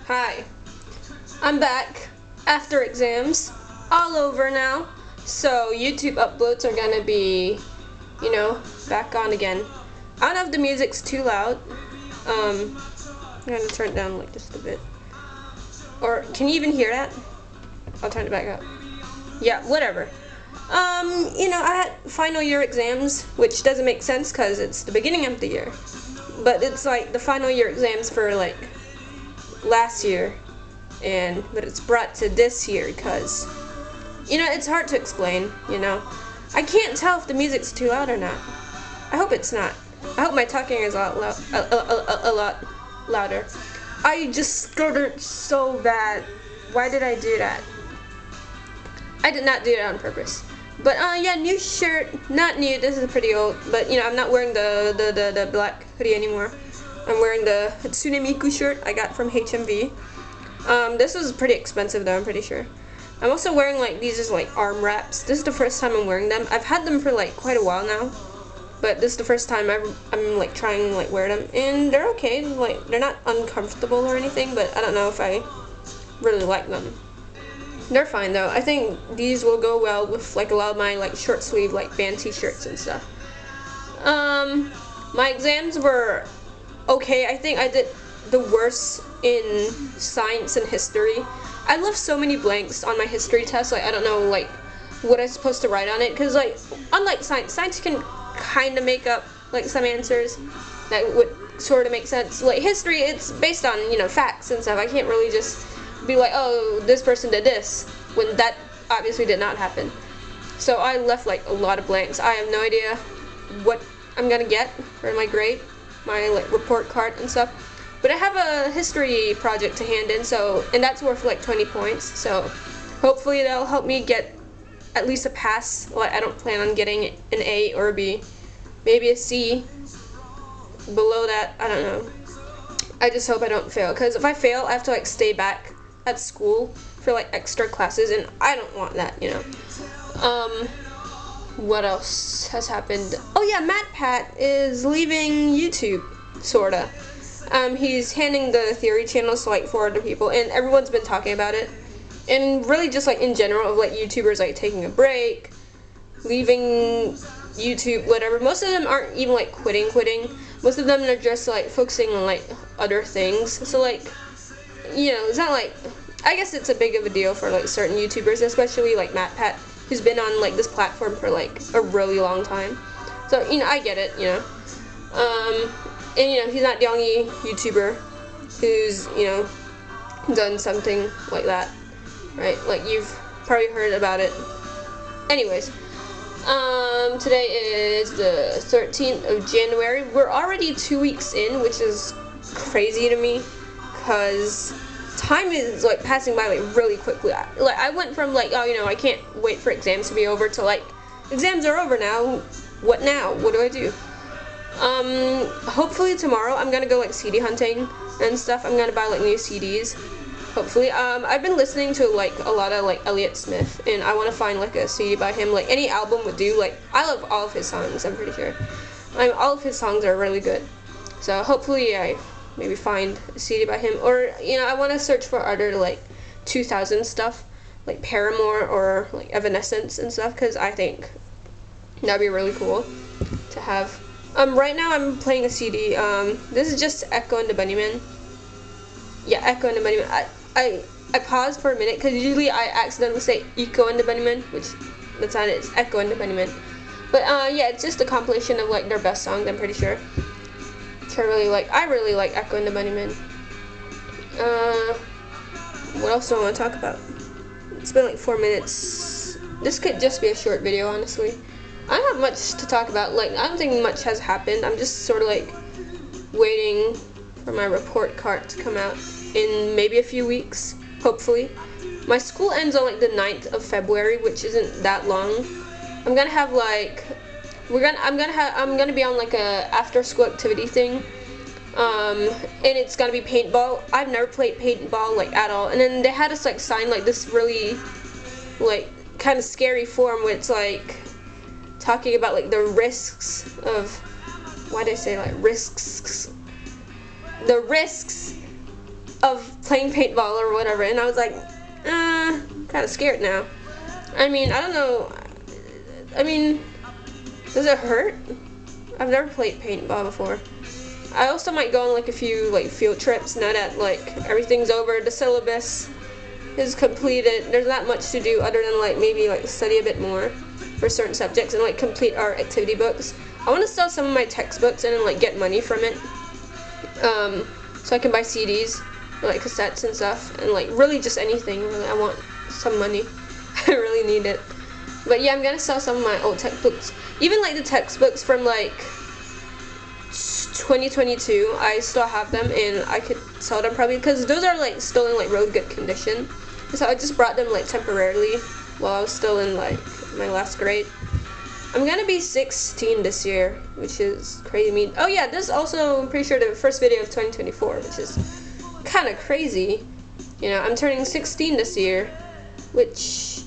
Hi, I'm back after exams, all over now, so YouTube uploads are gonna be, back on again. I don't know if the music's too loud. I'm gonna turn it down like just a bit. Or can you even hear that? I'll turn it back up. Yeah, whatever. I had final year exams, which doesn't make sense because it's the beginning of the year. But it's like the final year exams for like last year, but it's brought to this year because, it's hard to explain, I can't tell if the music's too loud or not. I hope it's not. I hope my talking is a lot louder. I just stuttered so bad. Why did I do that? I did not do it on purpose. But yeah, new shirt. Not new. This is pretty old. But I'm not wearing the black hoodie anymore. I'm wearing the Hatsune Miku shirt I got from HMV. This was pretty expensive though. I'm pretty sure. I'm also wearing like these just like arm wraps. This is the first time I'm wearing them. I've had them for like quite a while now, but this is the first time I'm like trying to like wear them, and they're okay. Like they're not uncomfortable or anything, but I don't know if I really like them. They're fine though. I think these will go well with like a lot of my like short sleeve like band t-shirts and stuff. My exams were okay. I think I did the worst in science and history. I left so many blanks on my history test. Like I don't know like what I'm supposed to write on it, because like unlike science can kind of make up like some answers that would sort of make sense. Like history, it's based on facts and stuff. I can't really just be like, oh, this person did this, when that obviously did not happen. So I left like a lot of blanks. I have no idea what I'm gonna get for my grade, my like report card and stuff. But I have a history project to hand in, and that's worth like 20 points. So hopefully that'll help me get at least a pass. Well, I don't plan on getting an A or a B, maybe a C. Below that, I don't know. I just hope I don't fail, because if I fail, I have to like stay back at school for like extra classes, and I don't want that, What else has happened? Oh yeah, MatPat is leaving YouTube, sorta. He's handing the theory channels to like 4 other people, and everyone's been talking about it. And really just like in general of like YouTubers like taking a break, leaving YouTube, whatever. Most of them aren't even like quitting. Most of them are just like focusing on like other things. So like, it's not like, I guess it's a big of a deal for like certain YouTubers, especially like MatPat, who's been on like this platform for like a really long time. So I get it, and he's not the only YouTuber who's done something like that, right? Like you've probably heard about it. Anyways, today is the 13th of January. We're already 2 weeks in, which is crazy to me, because time is like passing by like really quickly. Like I went from like, oh, I can't wait for exams to be over, to like, exams are over now. What now? What do I do? Hopefully tomorrow I'm gonna go like CD hunting and stuff. I'm gonna buy like new CDs. Hopefully. I've been listening to like a lot of like Elliott Smith, and I want to find like a CD by him. Like any album would do. Like I love all of his songs. I'm pretty sure. All of his songs are really good. So hopefully I maybe find a CD by him, or I want to search for other like 2000 stuff, like Paramore or like Evanescence and stuff, because I think that'd be really cool to have. Right now I'm playing a CD. This is just Echo and the Bunnymen. Yeah, Echo and the Bunnymen. I paused for a minute because usually I accidentally say Echo and the Bunnymen, which that's not it. It's Echo and the Bunnymen. But yeah, it's just a compilation of like their best songs. I'm pretty sure. Which I really like Echo and the Bunnymen. What else do I want to talk about? It's been like 4 minutes. This could just be a short video, honestly. I don't have much to talk about. Like, I don't think much has happened. I'm just sort of like waiting for my report card to come out in maybe a few weeks, hopefully. My school ends on like the 9th of February, which isn't that long. I'm gonna have like I'm gonna be on like a after school activity thing. And it's gonna be paintball. I've never played paintball like at all. And then they had us like sign like this really like kind of scary form where it's like talking about like the risks of, why did I say like risks? The risks of playing paintball or whatever, and I was like, kind of scared now. I mean, I don't know. I mean, does it hurt? I've never played paintball before. I also might go on like a few like field trips now that like everything's over, the syllabus is completed. There's not much to do other than like maybe like study a bit more for certain subjects and like complete our activity books. I want to sell some of my textbooks and then like get money from it, so I can buy CDs, or, like cassettes and stuff, and like really just anything. Really, I want some money. I really need it. But yeah, I'm gonna sell some of my old textbooks, even like the textbooks from like 2022. I still have them, and I could sell them probably because those are like still in like real good condition. So I just brought them like temporarily while I was still in like my last grade. I'm gonna be 16 this year, which is crazy. I mean, oh yeah, this is also, I'm pretty sure, the first video of 2024, which is kind of crazy. You know, I'm turning 16 this year, which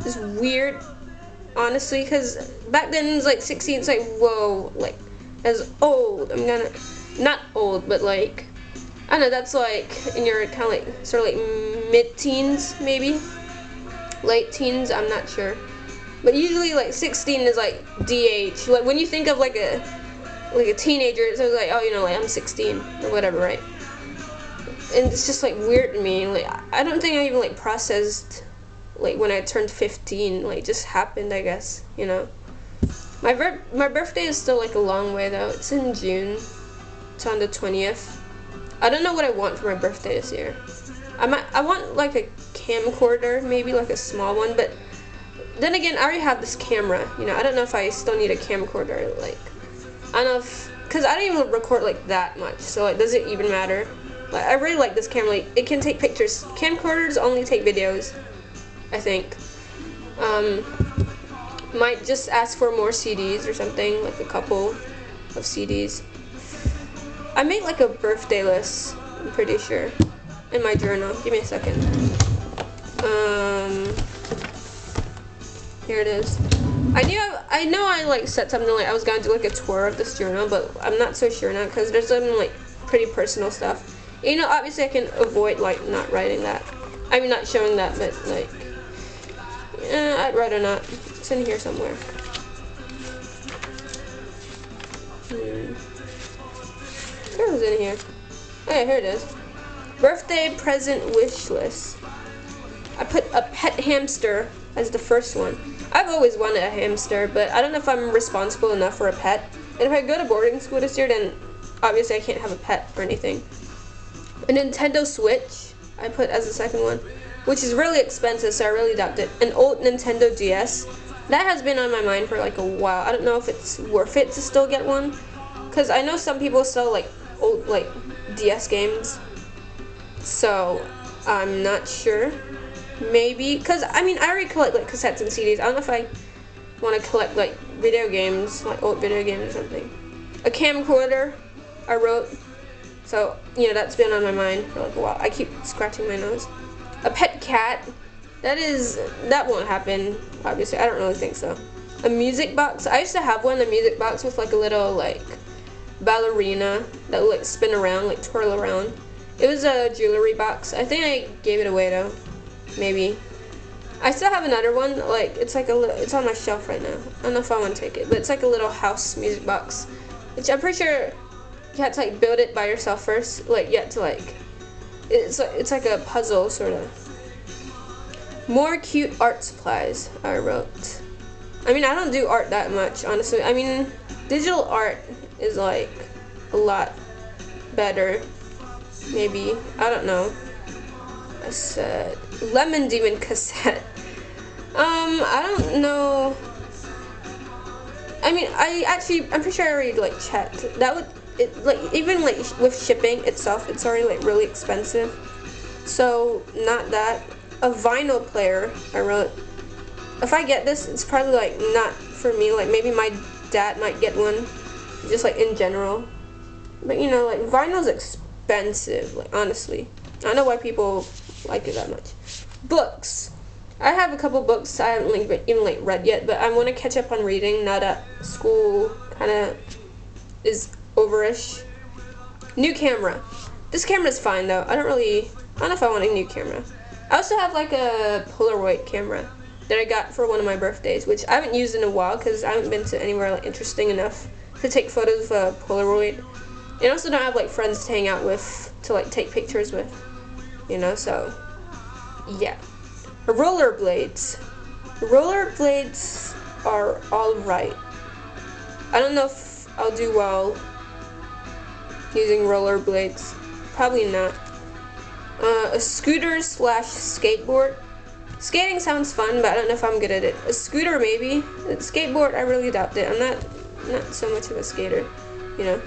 is weird, honestly, because back then it was like 16, it's like, whoa, like, as old. I'm gonna, not old, but like, I don't know, that's like in your kind of like, sort of like mid-teens, maybe? Late teens, I'm not sure. But usually like 16 is like DH. Like when you think of like a teenager, it's like, oh, you know, like I'm 16 or whatever, right? And it's just like weird to me. Like I don't think I even like processed like when I turned 15. Like it just happened, I guess, you know. My birthday is still like a long way though. It's in June. It's on the 20th. I don't know what I want for my birthday this year. I want like a camcorder, maybe like a small one, but then again, I already have this camera, you know. I don't know if I still need a camcorder. Like, I don't know if, because I don't even record like that much, so like, does it even matter? Like, I really like this camera. Like, it can take pictures. Camcorders only take videos, I think. Might just ask for more CDs or something, like a couple of CDs. I made like a birthday list, I'm pretty sure, in my journal. Give me a second. Here it is. I know I like said something like I was gonna do like a tour of this journal, but I'm not so sure now because there's some like pretty personal stuff. You know, obviously I can avoid like not writing that. I mean, not showing that, but like, I'd rather not. It's in here somewhere. Where was it in here? Oh yeah, here it is. Birthday present wish list. I put a pet hamster as the first one. I've always wanted a hamster, but I don't know if I'm responsible enough for a pet. And if I go to boarding school this year, then obviously I can't have a pet or anything. A Nintendo Switch, I put as the second one, which is really expensive, so I really doubt it. An old Nintendo DS. That has been on my mind for like a while. I don't know if it's worth it to still get one, because I know some people sell like old like DS games. So I'm not sure. Maybe, because I mean, I already collect like cassettes and CDs. I don't know if I want to collect like video games, like old video games or something. A camcorder, I wrote. So, you know, that's been on my mind for like a while. I keep scratching my nose. A pet cat, that won't happen, obviously. I don't really think so. A music box. I used to have one, a music box with like a little like ballerina that would like spin around, like twirl around. It was a jewelry box. I think I gave it away though. Maybe. I still have another one, like, it's like it's on my shelf right now. I don't know if I want to take it, but it's like a little house music box, which I'm pretty sure you have to like build it by yourself first, like, you have to like, it's like a puzzle, sort of. More cute art supplies, I wrote. I mean, I don't do art that much, honestly. I mean, digital art is like a lot better, maybe, I don't know. I said Lemon Demon cassette. I don't know. I mean, I'm pretty sure I already like checked. That would, like, even like with shipping itself, it's already like really expensive. So not that. A vinyl player, I wrote. If I get this, it's probably like not for me. Like maybe my dad might get one, just like in general. But you know, like vinyl's expensive. Like honestly, I don't know why people like it that much. Books. I have a couple books I haven't like even like read yet, but I want to catch up on reading now that school kind of is overish. New camera. This camera's fine though. I don't know if I want a new camera. I also have like a Polaroid camera that I got for one of my birthdays, which I haven't used in a while because I haven't been to anywhere like interesting enough to take photos with a Polaroid. And I also don't have like friends to hang out with to like take pictures with, you know, so yeah. Rollerblades. Rollerblades are alright. I don't know if I'll do well using rollerblades. Probably not. A scooter / skateboard. Skating sounds fun, but I don't know if I'm good at it. A scooter maybe. A skateboard, I really doubt it. I'm not so much of a skater, you know.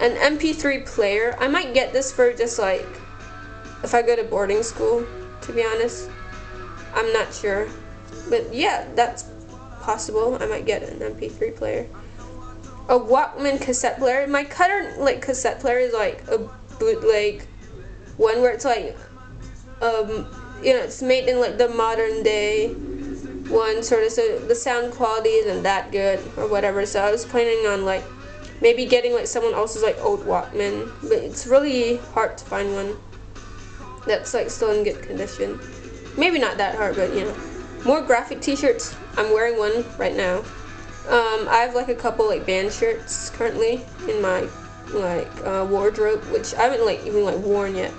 An MP3 player. I might get this for just like if I go to boarding school, to be honest. I'm not sure. But yeah, that's possible. I might get an MP3 player. A Walkman cassette player. My current like cassette player is like a bootleg one where it's like you know, it's made in like the modern day one sort of, so the sound quality isn't that good or whatever, so I was planning on like maybe getting like someone else's like old Walkman, but it's really hard to find one that's like still in good condition. Maybe not that hard, but you know. More graphic t-shirts. I'm wearing one right now. I have like a couple like band shirts currently in my like wardrobe, which I haven't like even like worn yet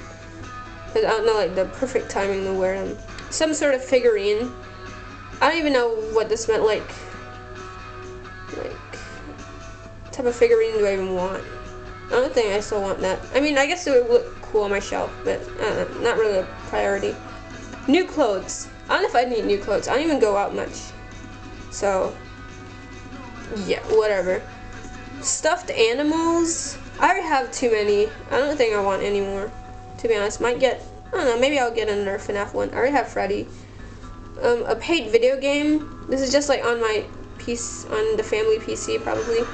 because I don't know like the perfect timing to wear them. Some sort of figurine. I don't even know what this meant. Like what type of figurine do I even want? I don't think I still want that. I mean, I guess it would look cool on my shelf, but not really a priority. New clothes. I don't know if I need new clothes. I don't even go out much. So, yeah, whatever. Stuffed animals. I already have too many. I don't think I want any more, to be honest. Might get, I don't know, maybe I'll get another FNAF one. I already have Freddy. A paid video game. This is just like on my PC, on the family PC probably.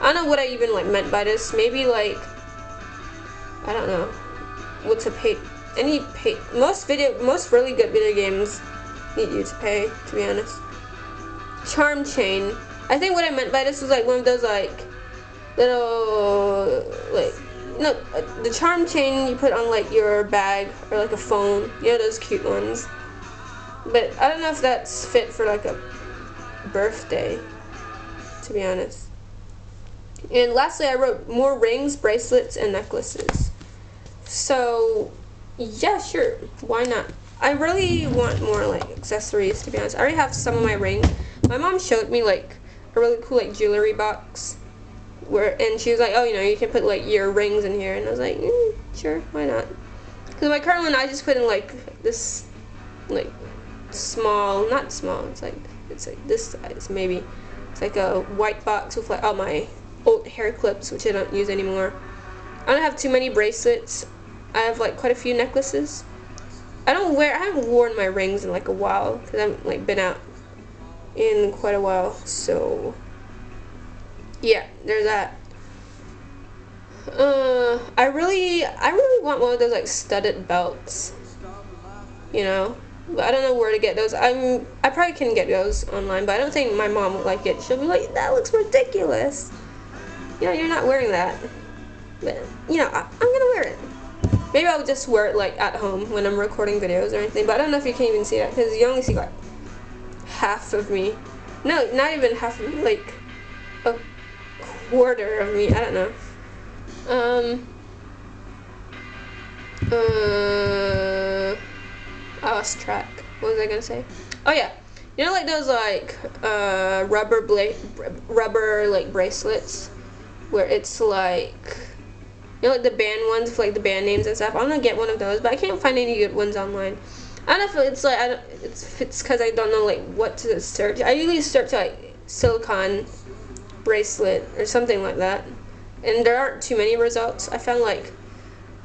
I don't know what I even like meant by this. Maybe like, I don't know. What's a paid? Most really good video games need you to pay, to be honest. Charm chain. I think what I meant by this was like one of those like little like the charm chain you put on like your bag or like a phone. You know, those cute ones. But I don't know if that's fit for like a birthday, to be honest. And lastly, I wrote more rings, bracelets, and necklaces. So yeah, sure, why not? I really want more like accessories, to be honest. I already have some of my rings. My mom showed me like a really cool like jewelry box and she was like, oh, you know, you can put like your rings in here, and I was like, sure, why not? Because my current one, I just put in like this like not small, it's like this size maybe. It's like a white box with like all my old hair clips, which I don't use anymore. I don't have too many bracelets. I have like quite a few necklaces. I haven't worn my rings in like a while because I haven't like been out in quite a while. So yeah, there's that. I really want one of those like studded belts, you know, but I don't know where to get those. I probably can get those online, but I don't think my mom would like it. She'll be like, that looks ridiculous. You know, you're not wearing that. But you know, I'm gonna wear it. Maybe I'll just wear it like at home when I'm recording videos or anything, but I don't know if you can even see that because you only see like half of me. No, not even half of me, like a quarter of me. I don't know. I lost track. What was I gonna say? Oh yeah, you know like those like rubber like bracelets where it's like, you know, like the band ones with like the band names and stuff. I'm gonna get one of those, but I can't find any good ones online. I don't know if it's like it's because I don't know like what to search. I usually search like silicone bracelet or something like that, and there aren't too many results. I found like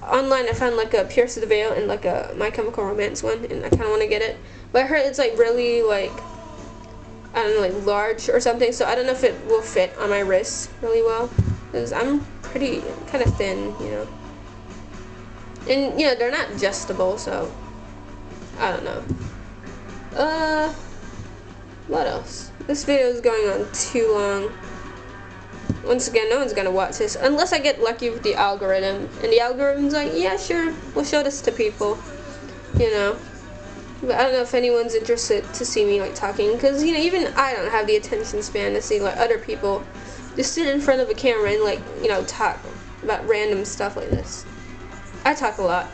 online, I found like a Pierce the Veil and like a My Chemical Romance one, and I kind of want to get it, but I heard it's like really like, I don't know, like large or something, so I don't know if it will fit on my wrist really well because I'm pretty kind of thin, you know, and you know they're not adjustable, so I don't know. What else? This video is going on too long. once again, no one's gonna watch this unless I get lucky with the algorithm. And the algorithm's like, yeah, sure, we'll show this to people, you know. But I don't know if anyone's interested to see me like talking, because you know, even I don't have the attention span to see like other people just sit in front of a camera and like, you know, talk about random stuff like this. I talk a lot.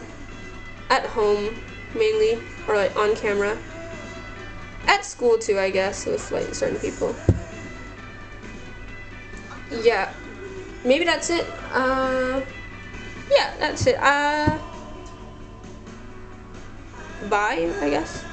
At home, mainly, or like on camera. At school too, I guess, with like certain people. Yeah, maybe that's it. Yeah, that's it. Bye, I guess.